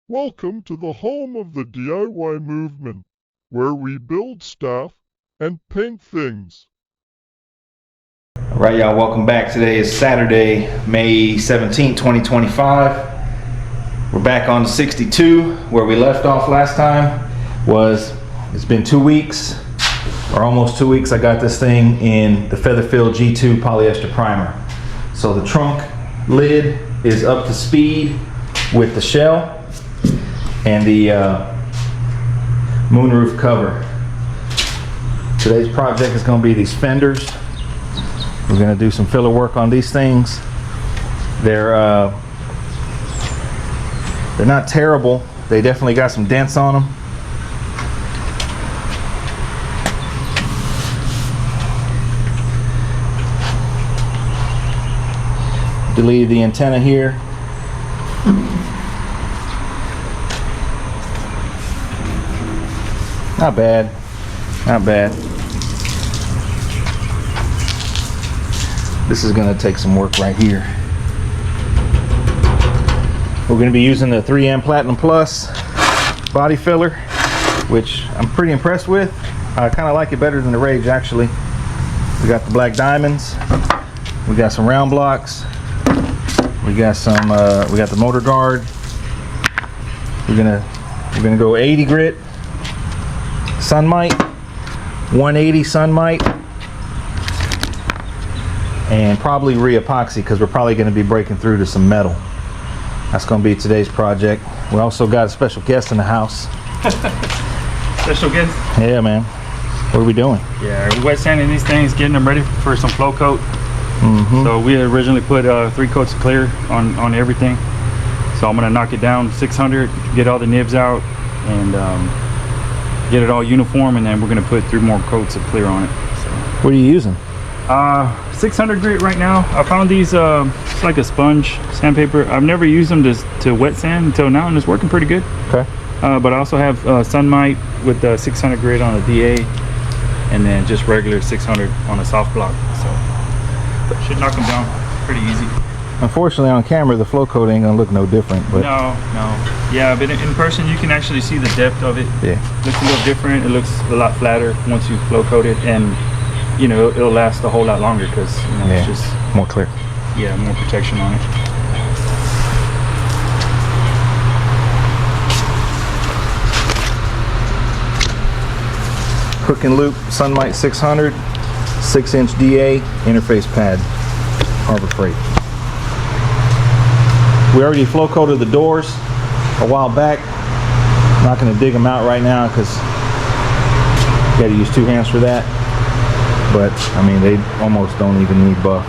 Welcome to the home of the DIY movement, where we build stuff and paint things. All right, y'all, welcome back. Today is Saturday, May 17, 2025. We're back on the 62. Where we left off last time it's been 2 weeks, or almost 2 weeks. I got this thing in the Featherfield G2 polyester primer. So the trunk lid is up to speed with the shell and the moonroof cover. Today's project is going to be these fenders. We're going to do some filler work on these things. They're not terrible. They definitely got some dents on them. Deleted the antenna here. Not bad, not bad. This is going to take some work right here. We're going to be using the 3M Platinum Plus body filler, which I'm pretty impressed with. I kind of like it better than the Rage, actually. We got the black diamonds. We got some round blocks. We got some. We got the motor guard. We're gonna go 80 grit Sunmite, 180 Sunmite, and probably re-epoxy because we're probably going to be breaking through to some metal. That's going to be today's project. We also got a special guest in the house. Special guest? Yeah, man. What are we doing? Yeah, we're wet sanding these things, getting them ready for some flow coat. So we originally put 3 coats of clear on everything. So I'm going to knock it down 600, get all the nibs out, and get it all uniform, and then we're going to put 3 more coats of clear on it. So. What are you using? 600 grit right now. I found these, it's like a sponge sandpaper. I've never used them to wet sand until now, and it's working pretty good. Okay. But I also have Sunmite with 600 grit on a DA, and then just regular 600 on a soft block. So should knock them down pretty easy. Unfortunately, on camera, the flow coat ain't gonna look no different. But no. Yeah, but in person, you can actually see the depth of it. Yeah. It looks a little different. It looks a lot flatter once you flow coat it, and you know it'll last a whole lot longer because it's just more clear. Yeah, more protection on it. Hook and loop Sunmite 600, 6-inch DA interface pad, Harbor Freight. We already flow coated the doors a while back. I'm not going to dig them out right now because you got to use 2 hands for that. But I mean, they almost don't even need buff.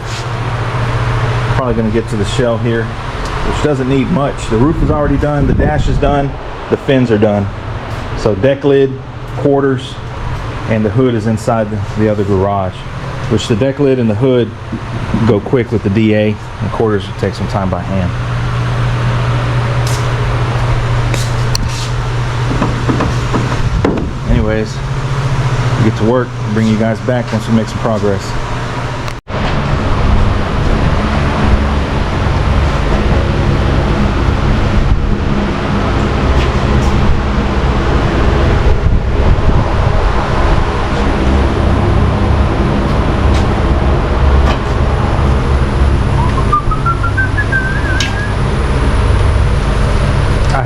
Probably going to get to the shell here, which doesn't need much. The roof is already done, the dash is done, the fins are done. So deck lid, quarters, and the hood is inside the other garage. Which the deck lid and the hood go quick with the DA, and quarters will take some time by hand. Anyways, we get to work and bring you guys back once we make some progress.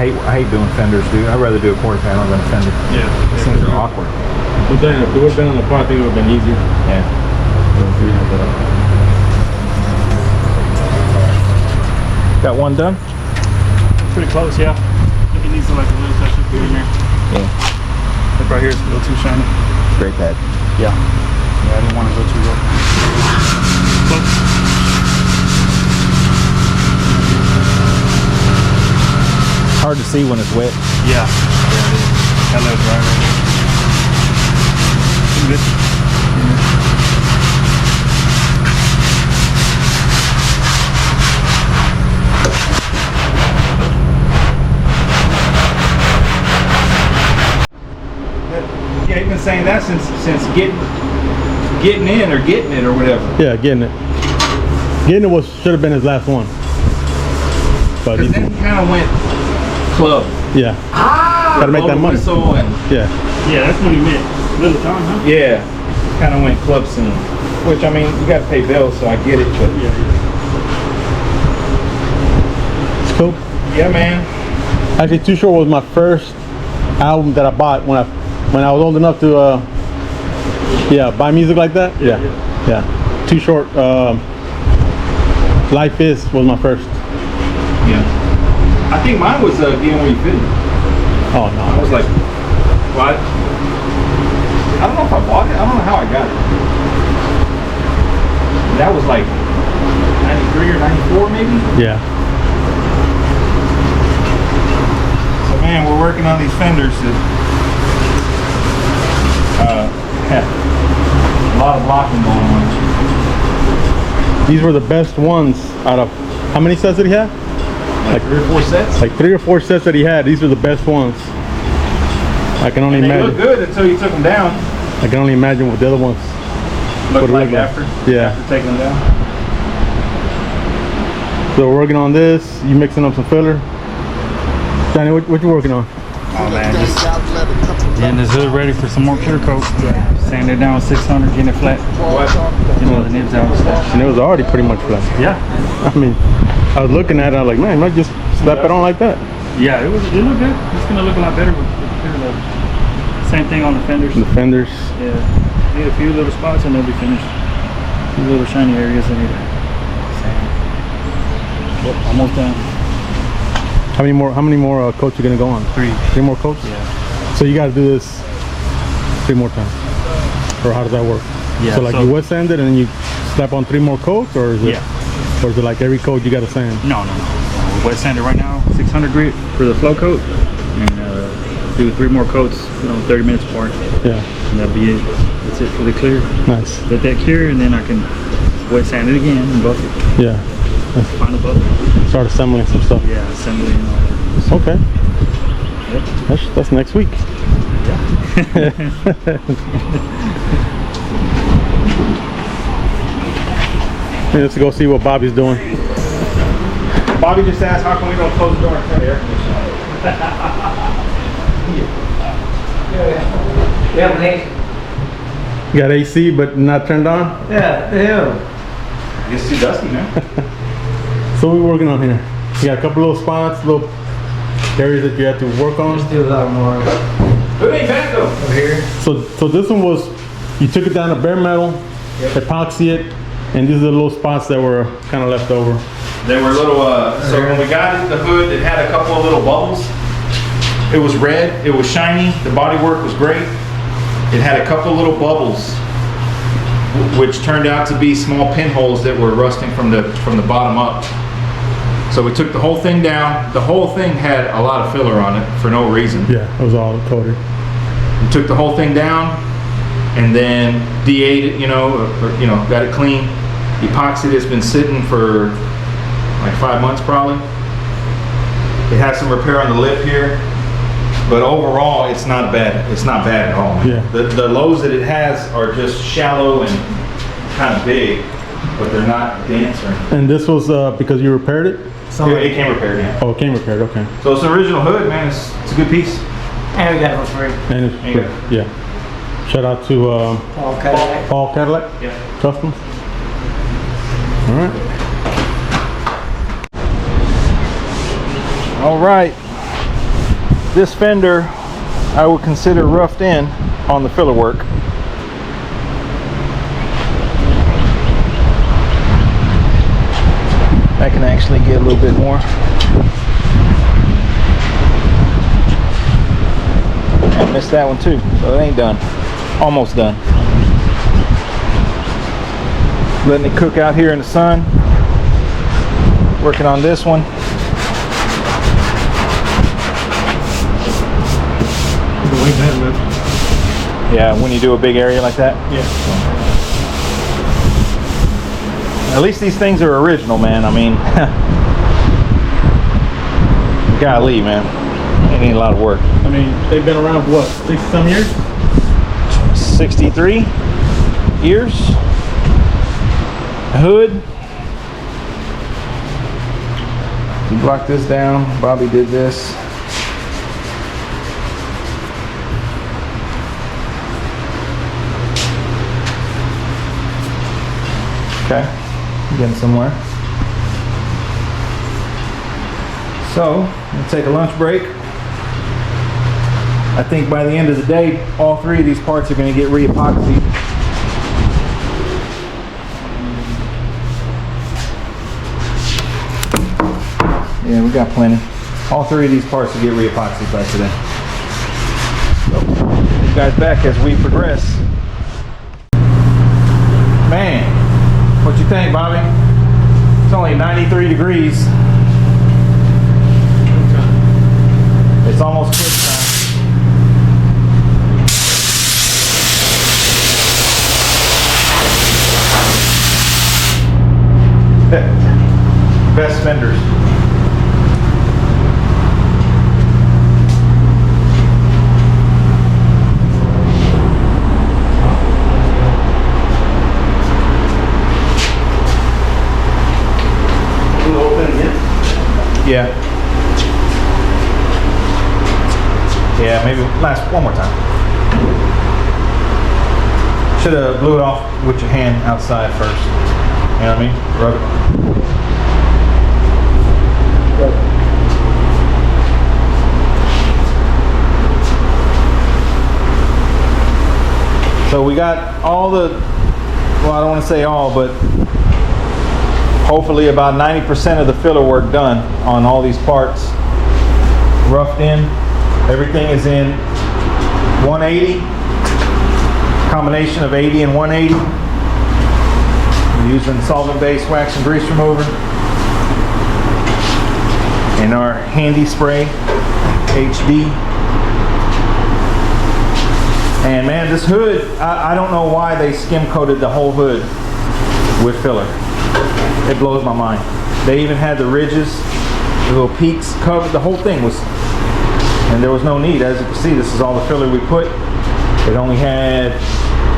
I hate doing fenders, dude. I'd rather do a quarter panel than a fender. Yeah. These things are awkward. If it would have been on the part, I think it would have been easier. Yeah. Got one done? Pretty close, yeah. I think it needs like a little touch up here and there. Yeah. That right here is a little too shiny. Great pad. Yeah. Yeah, I didn't want to go too low. Close. Hard to see when it's wet. Yeah. That looks right there. Good. Yeah, you've been saying that since getting in or getting it or whatever. Yeah, getting it. Getting it should have been his last one. But then he kind of went club. Yeah. Gotta make that money. Yeah. Yeah, that's when he met Little John, huh? Yeah. Kind of went club scene. Which, I mean, you got to pay bills, so I get it, but... Yeah. It's cool. Yeah, man. Actually, Too Short was my first album that I bought when I was old enough to buy music like that. Yeah. Too Short. Life Is was my first. Yeah. I think mine was Getting Where You Fit. Oh no. I was like, what? I don't know if I bought it. I don't know how I got it. That was like 93 or 94 maybe? Yeah. So man, we're working on these fenders that have a lot of blocking going on. These were the best ones out of, how many sets did he have? Like 3 or 4 sets? Like 3 or 4 sets that he had. These were the best ones. I can only They imagine. look good until you took them down. I can only imagine what the other ones Look would like look like. after taking them down. So we're working on this. You mixing up some filler. Johnny, what you working on? Oh man, just getting this hood ready for some more clear coat. Sand it down 600, getting it flat. Getting all the nibs out and stuff. And it was already pretty much flat. Yeah. I mean, I was looking at it, I was like, man, might just slap it on like that. Yeah, it looked good. It's gonna look a lot better with clear though. Same thing on the fenders. The fenders. Yeah. Need a few little spots and they'll be finished. Few little shiny areas that need to sand. Yep, almost done. How many more coats you gonna go on? 3. 3 more coats? Yeah. So you gotta do this 3 more times. Or how does that work? Yeah. So like you wet sand it and then you slap on 3 more coats, or is it? Yeah. Or is it like every coat you gotta sand? No. We're wet sanded right now, 600 grit for the flow coat, and do 3 more coats, 30 minutes apart. Yeah. And that'll be it. That's it for the clear. Nice. Let that clear, and then I can wet sand it again and buff it. Yeah. Final buff. Start assembling some stuff. Yeah, assembly and all that. Okay. Yep. That's next week. Yeah. Let's go see what Bobby's doing. Bobby just asked, how come we don't close the door and turn the air conditioner on? Yeah, mate. You got AC but not turned on? Yeah, the hell. It's too dusty, man. So what are we working on here? You got a couple little spots, little areas that you have to work on. Let's do a lot more Good ain't bad though. over here. So this one was, you took it down to bare metal, epoxy it, and these are the little spots that were kind of left over. They were little, so when we got it, the hood, it had a couple of little bubbles. It was red, it was shiny, the bodywork was great. It had a couple little bubbles, which turned out to be small pinholes that were rusting from the bottom up. So we took the whole thing down. The whole thing had a lot of filler on it for no reason. Yeah, it was all coated. We took the whole thing down and then de-ate it, got it clean. Epoxy has been sitting for like 5 months probably. It has some repair on the lip here, but overall it's not bad. It's not bad at all. Yeah. The lows that it has are just shallow and kind of big, but they're not dense or anything. And this was because you repaired it? It came repaired, yeah. Oh, it came repaired, okay. So it's an original hood, man. It's a good piece. And we got it for free. And it's, There you go. yeah. Shout out to All Cadillac. Paul Cadillac Yeah. Customs. All right. All right. This fender I would consider roughed in on the filler work. I can actually get a little bit more. I missed that one too, so it ain't done. Almost done. Letting it cook out here in the sun. Working on this one. Yeah, when you do a big area like that. Yeah. At least these things are original, man. I mean, golly, man. They need a lot of work. I mean, they've been around for what, 60 some years? 63 years. Hood. You block this down. Bobby did this. Okay, getting somewhere. So, we'll take a lunch break. I think by the end of the day, all three of these parts are going to get re-epoxied. Yeah, we got plenty. All three of these parts will get re-epoxied by today. So, you guys back as we progress. Man, what you think, Bobby? It's only 93 degrees. It's almost quit time. Best fenders. Yeah. Yeah, maybe last one more time. Should have blew it off with your hand outside first. You know what I mean? Rub it. So we got all the, well, I don't want to say all, but hopefully about 90% of the filler work done on all these parts. Roughed in. Everything is in 180. Combination of 80 and 180. We're using solvent-based wax and grease remover. And our handy spray, HD. And man, this hood, I don't know why they skim coated the whole hood with filler. It blows my mind. They even had the ridges, the little peaks covered. The whole thing was, and there was no need. As you can see, this is all the filler we put. It only had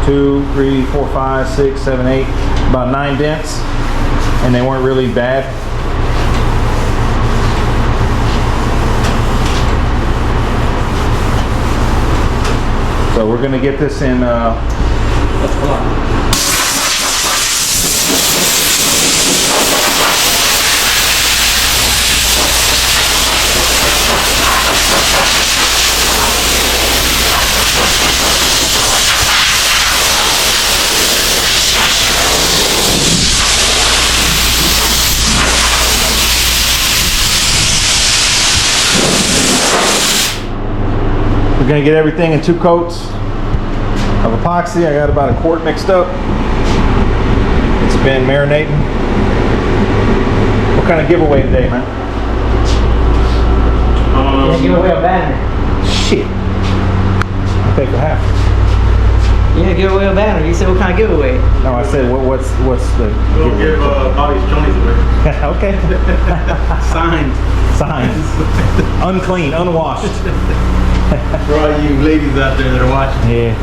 2, 3, 4, 5, 6, 7, 8, about 9 dents, and they weren't really bad. So we're gonna get this in. We're gonna get everything in 2 coats of epoxy. I got about a quart mixed up. It's been marinating. What kind of giveaway today, man? Yeah, give away a banner. Shit. I'll pay for half. Yeah, give away a banner. You said what kind of giveaway? No, I said what's the We'll give Bobby's Johnny's away. okay. Signed. Signs. Unclean, unwashed. For all you ladies out there that are watching. Yeah.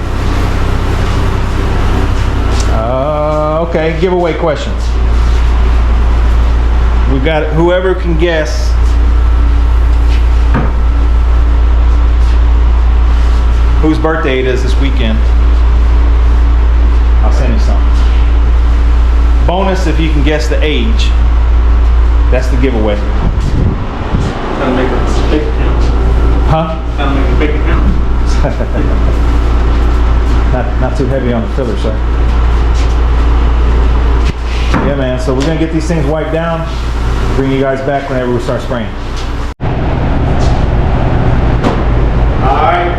Okay, giveaway questions. We've got whoever can guess whose birthday it is this weekend. I'll send you some. Bonus if you can guess the age. That's the giveaway. Gotta make a big count. Huh? Gotta make a big count. Not too heavy on the filler, sir. Yeah, man. So we're gonna get these things wiped down. Bring you guys back whenever we start spraying. All right.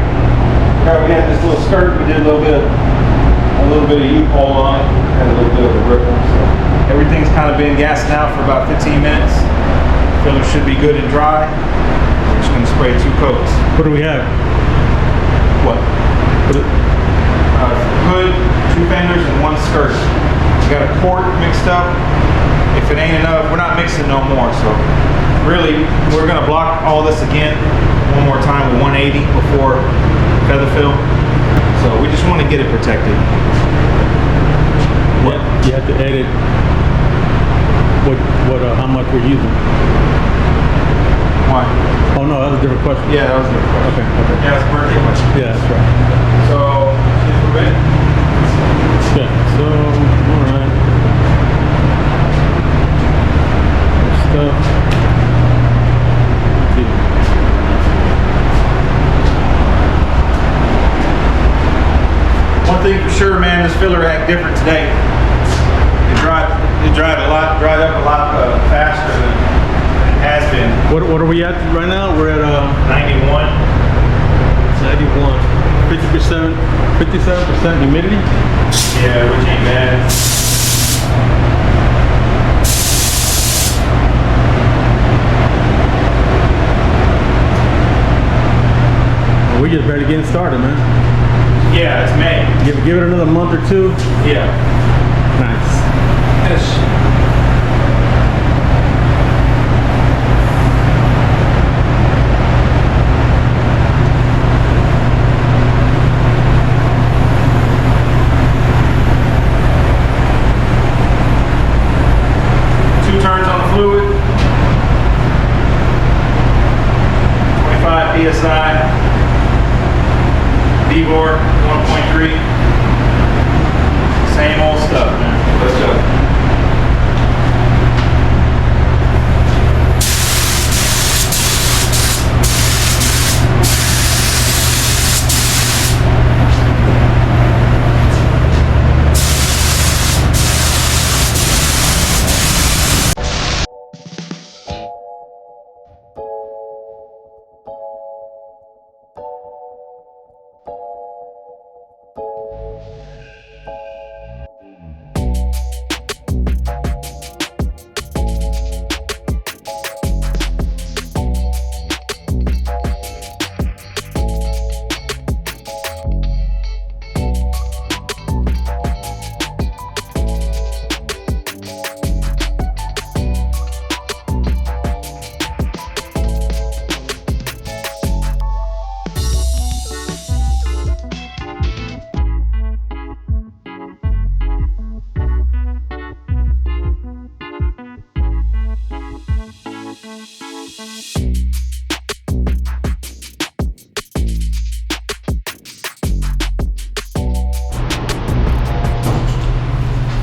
We had this little skirt. We did a little bit of U-pole on it. Had a little bit of a ripple. So everything's kind of been gassed now for about 15 minutes. Filler should be good and dry. We're just gonna spray 2 coats. What do we have? What? Hood, 2 fenders, and 1 skirt. We got a quart mixed up. If it ain't enough, we're not mixing no more. So really, we're gonna block all this again one more time with 180 before feather fill. So we just want to get it protected. What? You have to edit how much we're using. Why? Oh no, that was a different question. Yeah, that was a good question. Okay. Yeah, it's a birthday question. Yeah, that's right. So, we're ready. Yeah. So, all right. this filler act different today. It dried up a lot faster than it has been. What are we at right now? We're at 91. 91. 50%, 57% humidity. Yeah, which ain't bad. We just barely getting started, man. Yeah, it's May. Give it another month or two. Yeah. Nice. Yes. 2 turns on the fluid. 25 psi. Diymovment 1.3. Same old stuff, man. Let's go.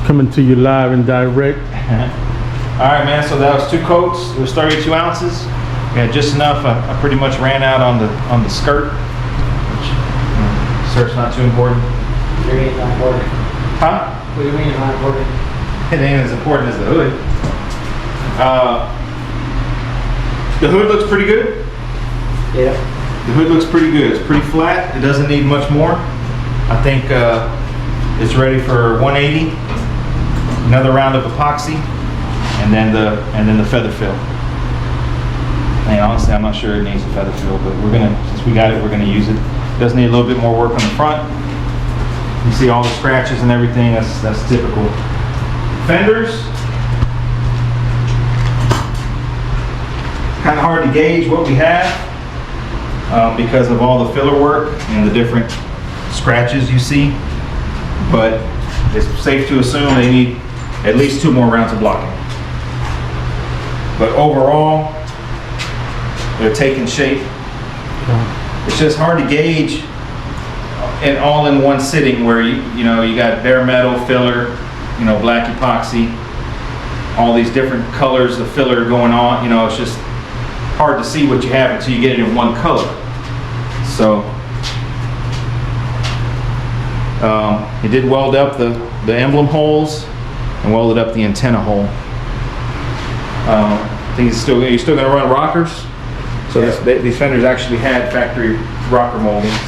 Coming to you live and direct. All right, man. So that was 2 coats. It was 32 ounces. We had just enough. I pretty much ran out on the skirt. Which, skirt's not too important. Your ain't not important. Huh? What do you mean it's not important? It ain't as important as the hood. The hood looks pretty good. Yeah. The hood looks pretty good. It's pretty flat. It doesn't need much more. I think it's ready for 180. Another round of epoxy, and then the feather fill. And honestly, I'm not sure it needs a feather fill, but since we got it, we're gonna use it. It does need a little bit more work on the front. You see all the scratches and everything. That's typical. Fenders. Kind of hard to gauge what we have because of all the filler work and the different scratches you see. But it's safe to assume they need at least 2 more rounds of blocking. But overall, they're taking shape. It's just hard to gauge and all in one sitting where you got bare metal, filler, black epoxy, all these different colors of filler going on. It's just hard to see what you have until you get it in one color. So it did weld up the emblem holes and welded up the antenna hole. I think you're still going to run rockers. So these fenders actually had factory rocker moldings.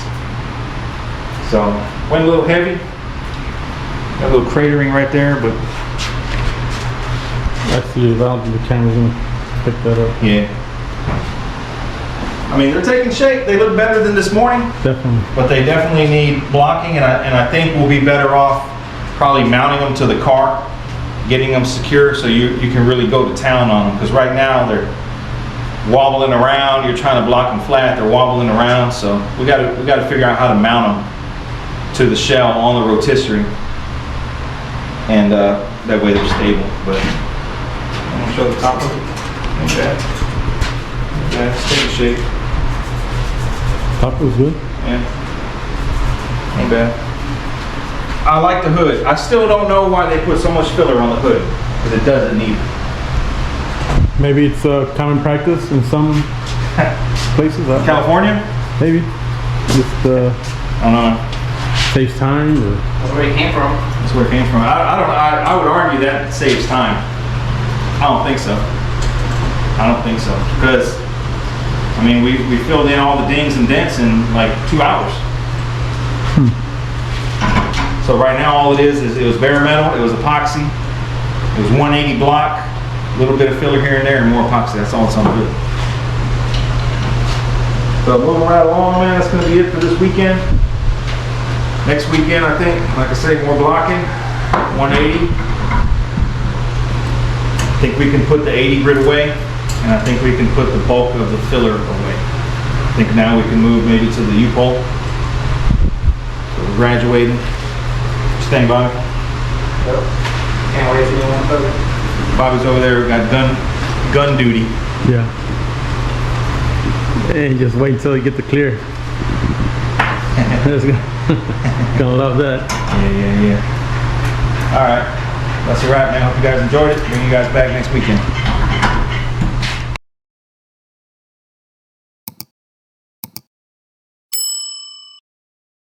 So went a little heavy. Got a little cratering right there, but I see. I don't think the camera's gonna pick that up. yeah. I mean, they're taking shape. They look better than this morning. Definitely. But they definitely need blocking, and I think we'll be better off probably mounting them to the car, getting them secure so you can really go to town on them. Because right now they're wobbling around. You're trying to block them flat. They're wobbling around. So we got to figure out how to mount them to the shell on the rotisserie, and that way they're stable. But I'm gonna show the top of it. Okay. Yeah, it's taking shape. Top was good. Yeah. Ain't bad. I like the hood. I still don't know why they put so much filler on the hood, because it doesn't need it. Maybe it's common practice in some places. California? Maybe. Just I don't know. Saves time. Or? That's where it came from. That's where it came from. I would argue that it saves time. I don't think so. I don't think so. Because, I mean, we filled in all the dings and dents in like 2 hours. So right now all it is it was bare metal, it was epoxy, it was 180 block, a little bit of filler here and there, and more epoxy. That's all it's on to. So moving right along, man, that's going to be it for this weekend. Next weekend, I think, like I say, more blocking, 180. I think we can put the 80 grit away, and I think we can put the bulk of the filler away. I think now we can move maybe to the U-pole. So we're graduating. Stand by. Yep. Can't wait for you one photo. Bobby's over there, got gun duty. Yeah. And just wait until you get the clear. Gonna love that. Yeah. All right. That's a wrap, man. Hope you guys enjoyed it. Bring you guys back next weekend.